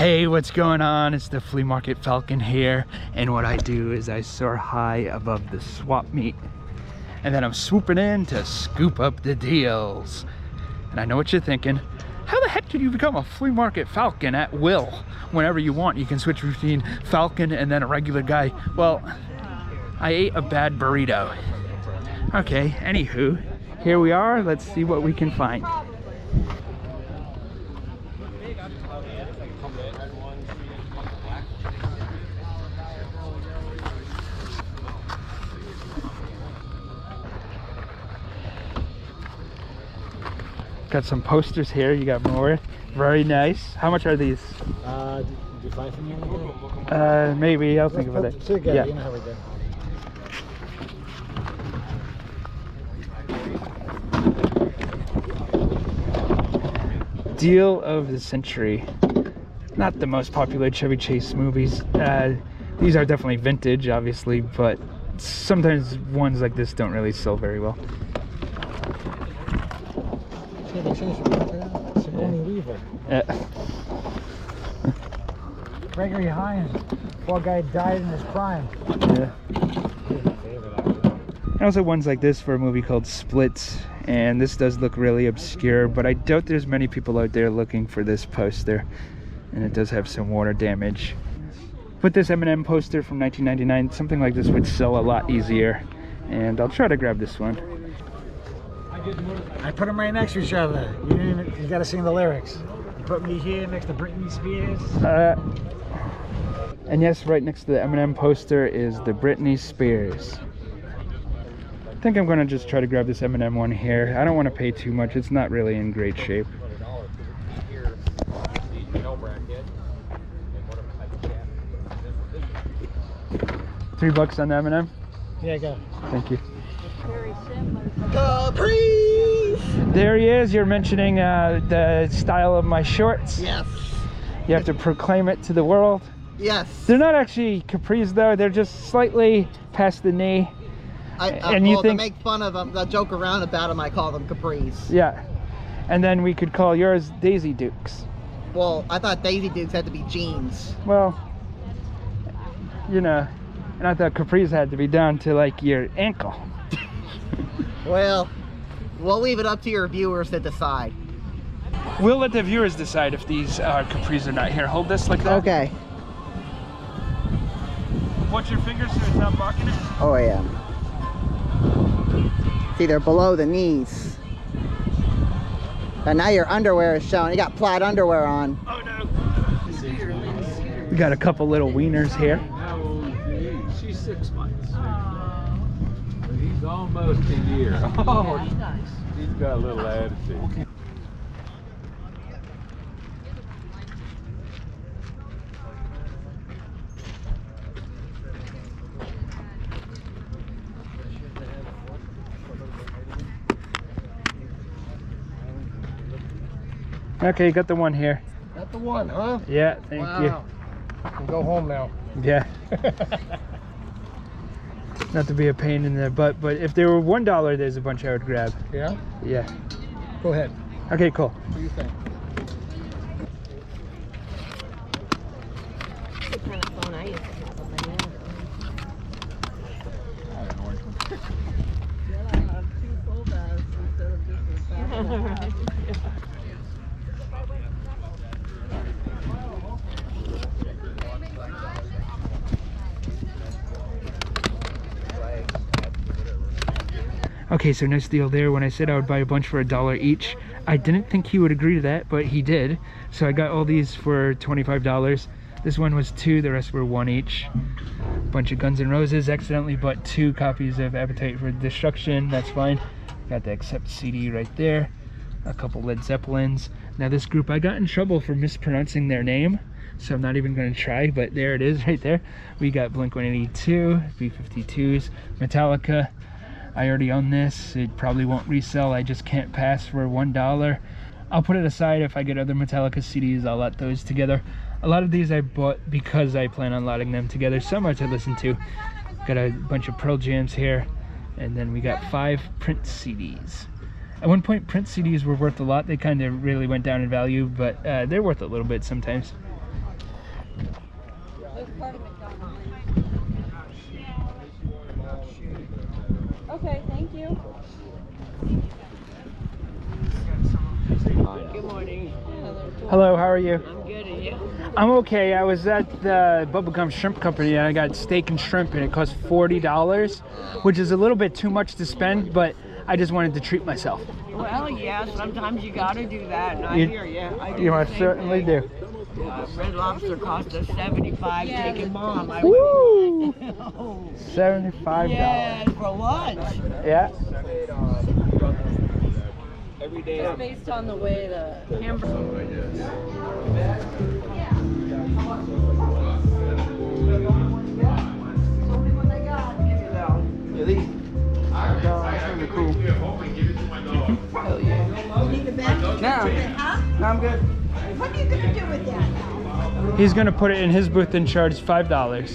Hey, what's going on? It's the Flea Market Falcon here, and what I do is I soar high above the swap meet, and then I'm swooping in to scoop up the deals. And I know what you're thinking, how the heck did you become a Flea Market Falcon at will? Whenever you want, you can switch between Falcon and then a regular guy. Well, I ate a bad burrito. Okay, anywho, here we are. Let's see what we can find. Got some posters here. You got more. Very nice. How much are these? Do you buy from you? Maybe. I'll think about it. Yeah. You know how we do. Deal of the century. Not the most popular Chevy Chase movies. These are definitely vintage, obviously, but sometimes ones like this don't really sell very well. Gregory Hines, poor guy died in his prime. Yeah. And also ones like this for a movie called Split, and this does look really obscure, but I doubt there's many people out there looking for this poster, and it does have some water damage. But this M&M poster from 1999, something like this would sell a lot easier, and I'll try to grab this one. I put them right next to each other. You gotta sing the lyrics. You put me here next to Britney Spears. And yes, right next to the M&M poster is the Britney Spears. I think I'm gonna just try to grab this M&M one here. I don't want to pay too much. It's not really in great shape. $3 on the M&M? Yeah, go. Thank you. Caprice! There he is. You're mentioning the style of my shorts. Yes. You have to proclaim it to the world. Yes. They're not actually capris though. They're just slightly past the knee. And you think to make fun of them, joke around about them, I call them capris. Yeah. And then we could call yours Daisy Dukes. Well, I thought Daisy Dukes had to be jeans. Well, you know, and I thought capris had to be down to like your ankle. Well, we'll leave it up to your viewers to decide. We'll let the viewers decide if these are capris or not. Here, hold this like that. Okay. Watch your fingers so it's not blocking it. Oh yeah. See, they're below the knees. And now your underwear is showing. You got plaid underwear on. Oh no. We got a couple little wieners here. How old is she? She's 6 months. But he's almost a year. Oh, he's got a little attitude. Okay, got the one here. Got the one, huh? Yeah, thank you. I can go home now. Yeah. Not to be a pain in the butt, but if there were $1, there's a bunch I would grab. Yeah? Yeah. Go ahead. Okay, cool. What do you think? The kind of phone I used to have on my hand. I have 2 full bags instead of just a bag. Okay, so nice deal there. When I said I would buy a bunch for $1 each, I didn't think he would agree to that, but he did. So I got all these for $25. This one was 2, the rest were 1 each. Bunch of Guns N' Roses. Accidentally bought 2 copies of Appetite for Destruction. That's fine. Got the Accept CD right there. A couple Led Zeppelins. Now this group, I got in trouble for mispronouncing their name, so I'm not even going to try, but there it is right there. We got Blink-182, B-52s, Metallica. I already own this. It probably won't resell. I just can't pass for $1. I'll put it aside. If I get other Metallica CDs, I'll lot those together. A lot of these I bought because I plan on lotting them together. Some are to listen to. Got a bunch of Pearl Jams here. And then we got 5 Prince CDs. At one point, Prince CDs were worth a lot. They kind of really went down in value, but they're worth a little bit sometimes. There's part of McDonald's. Okay, thank you. Good morning. Hello, how are you? I'm good, and you? I'm okay. I was at the Bubblegum Shrimp Company and I got steak and shrimp and it cost $40, which is a little bit too much to spend, but I just wanted to treat myself. Well, yeah, sometimes you gotta do that, and I hear you. I do You the most same certainly thing. do. Red Lobster cost us $75, taking Mom. I Woo! went, oh, $75. yeah, for lunch. Yeah. It's based on the way the hamburger. Cool. Hell yeah. No, I'm good. What are you gonna do with that now? He's gonna put it in his booth and charge $5.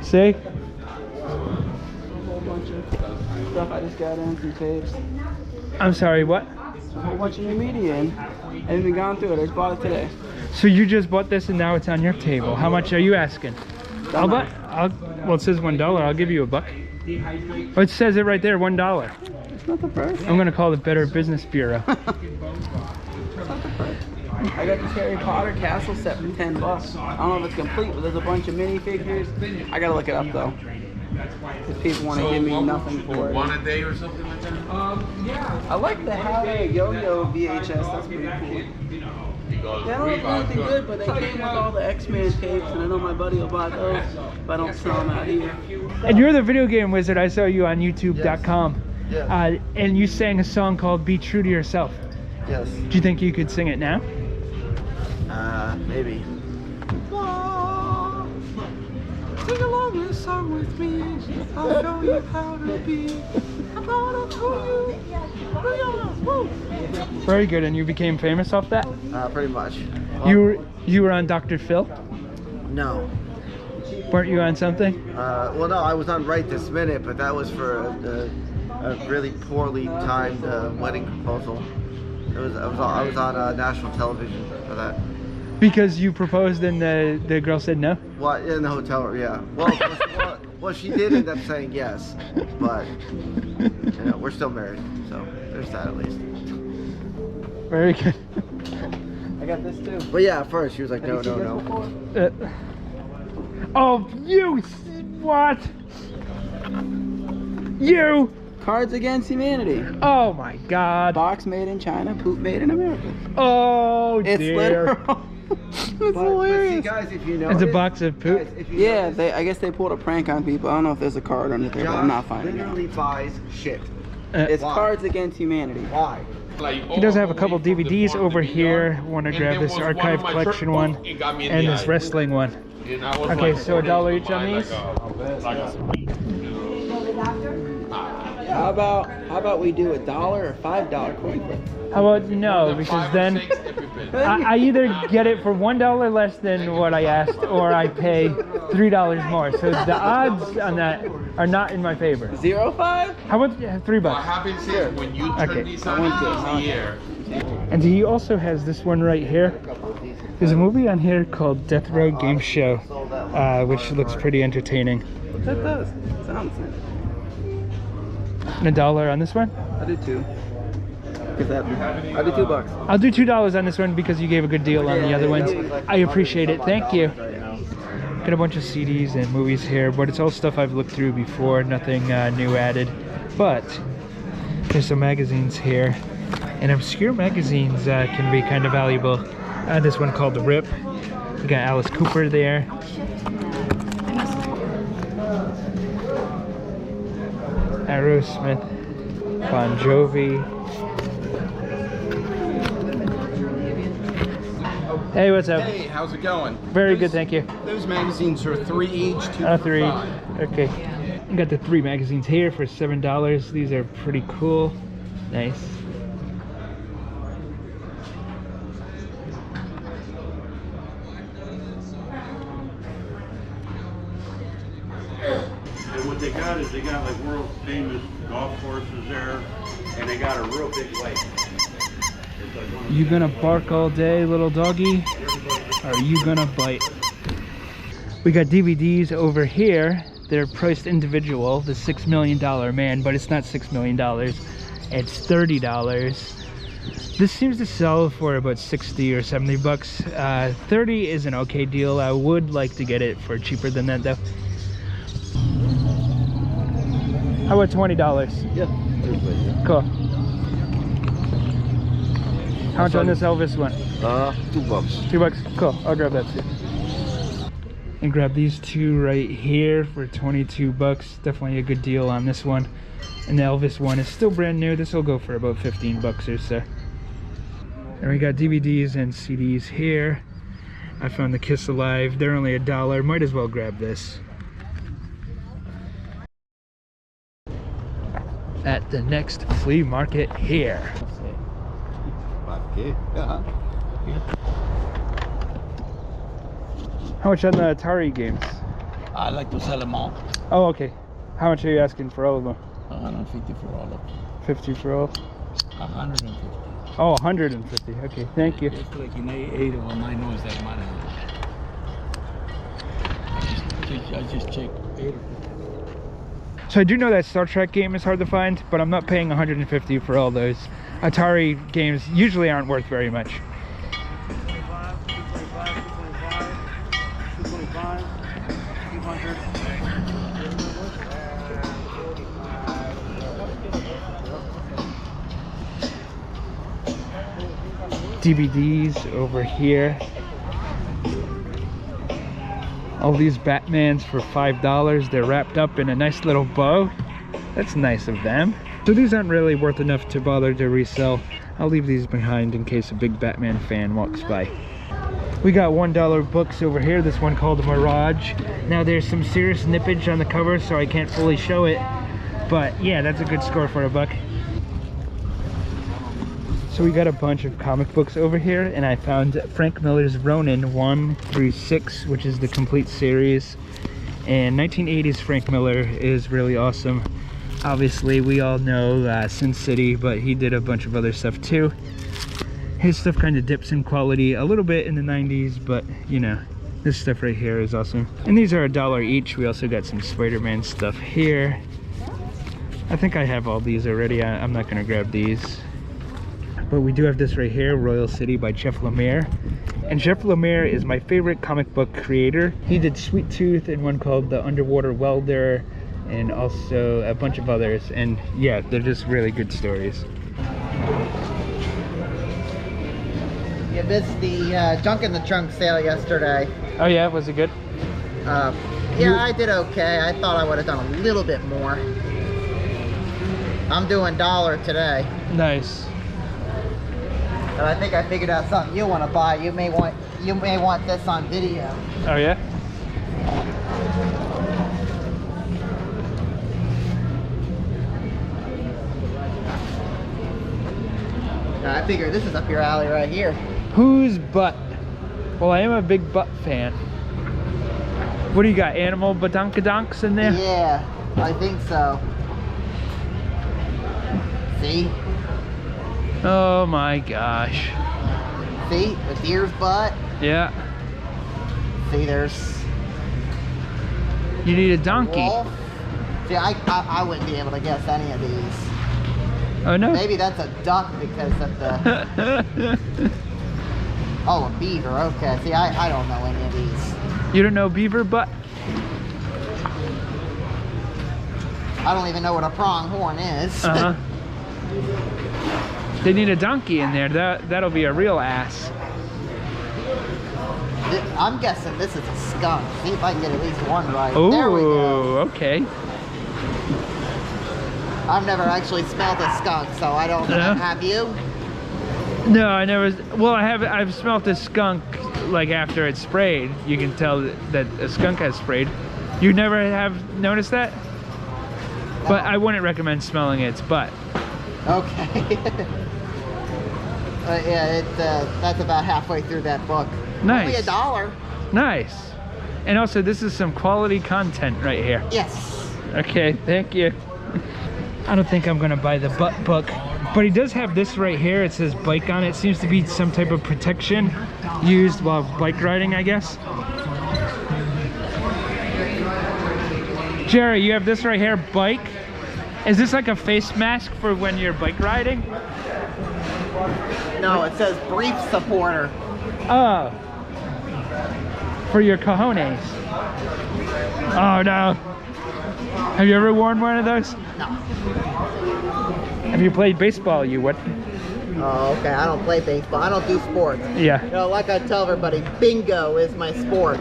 See? A whole bunch of stuff I just got in through tapes. I'm sorry, what? A whole bunch of new media in. I haven't even gone through it. I just bought it today. So you just bought this and now it's on your table. How much are you asking? Well, it says $1. I'll give you $1. Oh, it says it right there, $1. It's not the price. I'm gonna call the Better Business Bureau. It's not the price. I got this Harry Potter castle set for $10. I don't know if it's complete, but there's a bunch of minifigures. I gotta look it up though. Because people want to give me nothing for it. One a day or something like that? I like the Howdy Yo-Yo VHS. That's pretty cool. They don't look anything good, but they came with all the X-Men tapes, and I know my buddy will buy those, but I don't sell them out here. And you're the video game wizard. I saw you on YouTube.com. Yes. And you sang a song called Be True to Yourself. Yes. Do you think you could sing it now? Maybe. Sing along this song with me. I'll show you how to be. I'm gonna show you. Very good. And you became famous off that? Pretty much. You were on Dr. Phil? No. Weren't you on something? Well, no, I was on Right This Minute, but that was for a really poorly timed wedding proposal. I was on national television for that. Because you proposed and the girl said no? Well, in the hotel room, yeah. Well, she did end up saying yes, but you know, we're still married, so there's that at least. Very good. I got this too. But yeah, at first she was like, no, no, no. Oh, you! What? You! Cards Against Humanity. Oh my God. Box made in China, poop made in America. Oh It's dear. literal. It's hilarious. See, guys, if you know, It's a box of poop. Yeah, I guess they pulled a prank on people. I don't know if there's a card under there, but I'm not finding it. literally buys shit. It's Why? Cards Against Humanity. Why? He does have a couple DVDs over here. Want to grab this archive collection one and this wrestling one. Okay, so $1 each on these. How about we do $1 or $5 coin flip? How about no? Because then I either get it for $1 less than what I asked, or I pay $3 more. So the odds on that are not in my favor. 0.5? How about $3? What happens is when you turn Okay. these on, it's the year. And he also has this one right here. There's a movie on here called Death Row Game Show, which looks pretty entertaining. That does. Sounds nice. And $1 on this one? I do $2. I do $2. I'll do $2 on this one because you gave a good deal on the other ones. I appreciate it. Thank you. Got a bunch of CDs and movies here, but it's all stuff I've looked through before. Nothing new added. But there's some magazines here, and obscure magazines can be kind of valuable. This one called The Rip. We got Alice Cooper there. Aerosmith, Bon Jovi. Hey, what's up? Hey, how's it going? Very good, thank you. Those magazines are 3 each, 2 for 3. $5. Okay. I got the 3 magazines here for $7. These are pretty cool. Nice. And what they got is they got like world famous golf courses there, and they got a real big lake. It's like one You gonna bark all day, little doggy? Or are you gonna bite? We got DVDs over here. They're priced individual. The $6 Million Man, but it's not $6 million. It's $30. This seems to sell for about 60 or 70 bucks. 30 is an okay deal. I would like to get it for cheaper than that though. How about $20? Yeah. Cool. How much on this Elvis one? $2. $2? Cool. I'll grab that too. And grab these two right here for 22 bucks. Definitely a good deal on this one. And the Elvis one is still brand new. This will go for about 15 bucks or so. And we got DVDs and CDs here. I found the Kiss Alive. They're only $1. Might as well grab this. At the next flea market here. How much on the Atari games? I like to sell them all. Oh, okay. How much are you asking for all of them? 150 for all of them. 50 for all? 150. Oh, 150. Okay, thank you. Just like in 8 of them, I know is that money. I just checked 8 of them. So I do know that Star Trek game is hard to find, but I'm not paying 150 for all those. Atari games usually aren't worth very much. 225, 200. DVDs over here. All these Batmans for $5. They're wrapped up in a nice little bow. That's nice of them. So these aren't really worth enough to bother to resell. I'll leave these behind in case a big Batman fan walks by. We got $1 books over here. This one called Mirage. Now there's some serious nippage on the cover, so I can't fully show it. But yeah, that's a good score for $1. So we got a bunch of comic books over here, and I found Frank Miller's Ronin 1 through 6, which is the complete series. And 1980s Frank Miller is really awesome. Obviously, we all know Sin City, but he did a bunch of other stuff too. His stuff kind of dips in quality a little bit in the 90s, but you know, this stuff right here is awesome. And these are $1 each. We also got some Spider-Man stuff here. I think I have all these already. I'm not gonna grab these. But we do have this right here, Royal City by Jeff Lemire. And Jeff Lemire is my favorite comic book creator. He did Sweet Tooth and one called The Underwater Welder, and also a bunch of others. And yeah, they're just really good stories. You missed the Junk in the Trunk sale yesterday. Oh yeah, was it good? Yeah, I did okay. I thought I would have done a little bit more. I'm doing $1 today. Nice. But I think I figured out something you want to buy. You may want this on video. Oh yeah? I figure this is up your alley right here. Whose butt? Well, I am a big butt fan. What do you got? Animal badonkadonks in there? Yeah, I think so. See? Oh my gosh. See? The deer's butt. Yeah. See, there's... You need a donkey. Wolf. See, I wouldn't be able to guess any of these. Oh no? Maybe that's a duck because of the... Oh, a beaver. Okay. See, I don't know any of these. You don't know beaver butt? I don't even know what a pronghorn is. Uh-huh. They need a donkey in there. That'll be a real ass. I'm guessing this is a skunk. See if I can get at least one right. Oh, there we go. Okay. I've never actually smelled a skunk, so I don't know. Have you? No, I never. Well, I've smelled a skunk like after it's sprayed. You can tell that a skunk has sprayed. You never have noticed that? No. But I wouldn't recommend smelling its butt. Okay. Yeah, that's about halfway through that book. Nice. Only $1. Nice. And also, this is some quality content right here. Yes. Okay, thank you. I don't think I'm gonna buy the butt book But he does have this right here. It says bike on it. Seems to be some type of protection used while bike riding, I guess. Jerry, you have this right here, bike. Is this like a face mask for when you're bike riding? No, it says brief supporter. Oh. For your cojones. Oh no. Have you ever worn one of those? No. Have you played baseball? You what? Oh, okay. I don't play baseball. I don't do sports. Yeah. You know, like I tell everybody, bingo is my sport.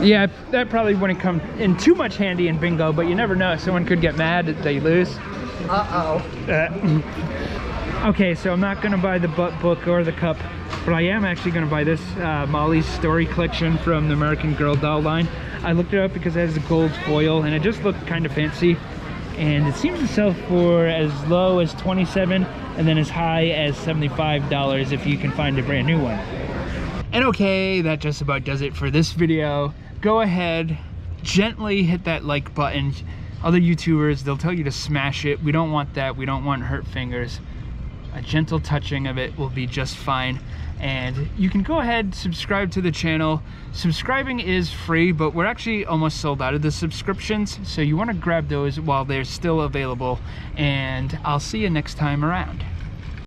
Yeah, that probably wouldn't come in too much handy in bingo, but you never know. Someone could get mad if they lose. Uh-oh. Okay, so I'm not gonna buy the butt book or the cup, but I am actually gonna buy this Molly's Story collection from the American Girl doll line. I looked it up because it has a gold foil and it just looked kind of fancy. And it seems to sell for as low as $27 and then as high as $75 if you can find a brand new one. And okay, that just about does it for this video. Go ahead, gently hit that like button. Other YouTubers, they'll tell you to smash it. We don't want that. We don't want hurt fingers. A gentle touching of it will be just fine. And you can go ahead, subscribe to the channel. Subscribing is free, but we're actually almost sold out of the subscriptions. So you want to grab those while they're still available. And I'll see you next time around.